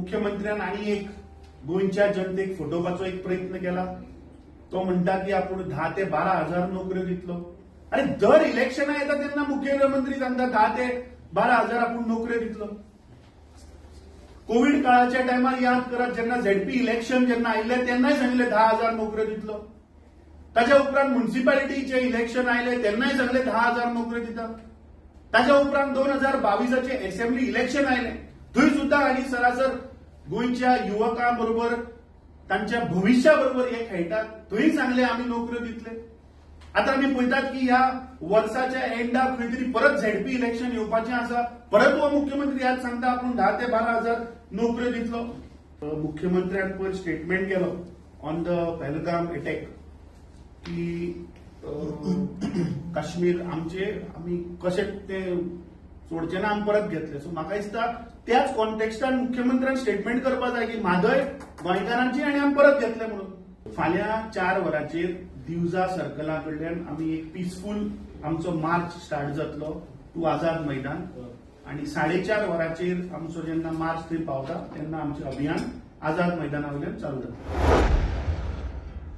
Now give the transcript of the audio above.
मुख्यमंत्र्यान आणि एक गोंयच्या जनतेक फटोवपाचो एक प्रयत्न केला. तो म्हणटा की आपण 10 ते 12 हजार नोकऱ्यो दितलो. अरे दर इलेक्शना येता तेन्ना मुख्यमंत्री सांगता 10 ते 12 हजार आपण नोकऱ्यो दितलो. कोविड काळाच्या टायमार याद करात जेन्ना झेडपी इलेक्शन जेन्ना आयले तेन्नाय सांगले 10 हजार नोकऱ्यो दितलो. ताच्या उपरांत म्युनिसिपालिटीचे इलेक्शन आयले तेन्नाय सांगले 10 हजार नोकऱ्यो दिता. ताच्या उपरांत 2022चे असेंब्ली इलेक्शन आयले थंय सुद्धा आनी सरासर गोंयच्या युवकांबरोबर तांच्या भविष्याबरोबर हे खेळटात. थंय सांगले आम्ही नोकऱ्यो दितले. आता आम्ही पळयतात की ह्या वर्साच्या एंडाक खंय तरी परत झेडपी इलेक्शन येवपाचें आसा. परत हो मुख्यमंत्री आज सांगता आपण 10 ते 12 हजार नोकऱ्यो दितलो. मुख्यमंत्र्यान पयर स्टेटमेंट केलो ऑन द पहलगाम अटॅक की काश्मीर आमचे आम्ही कशे ते सोडचे ना आमी परत घेतले. सो म्हाका दिसता त्याच कॉन्टेक्स्टान मुख्यमंत्र्यान स्टेटमेंट करपाक जाय की म्हादय गोंयकारांची आनी आमी परत घेतले म्हणून. फाल्यां 4 वरांचेर दिवजा सर्कला कडल्यान आमी एक पीसफूल आमचो मार्च स्टार्ट जातलो टू आझाद मैदान आणि 4:30 वरांचेर आमचो जेन्ना मार्च थंय पावता तेन्ना आमचें अभियान आझाद मैदाना वयल्यान चालू जाता.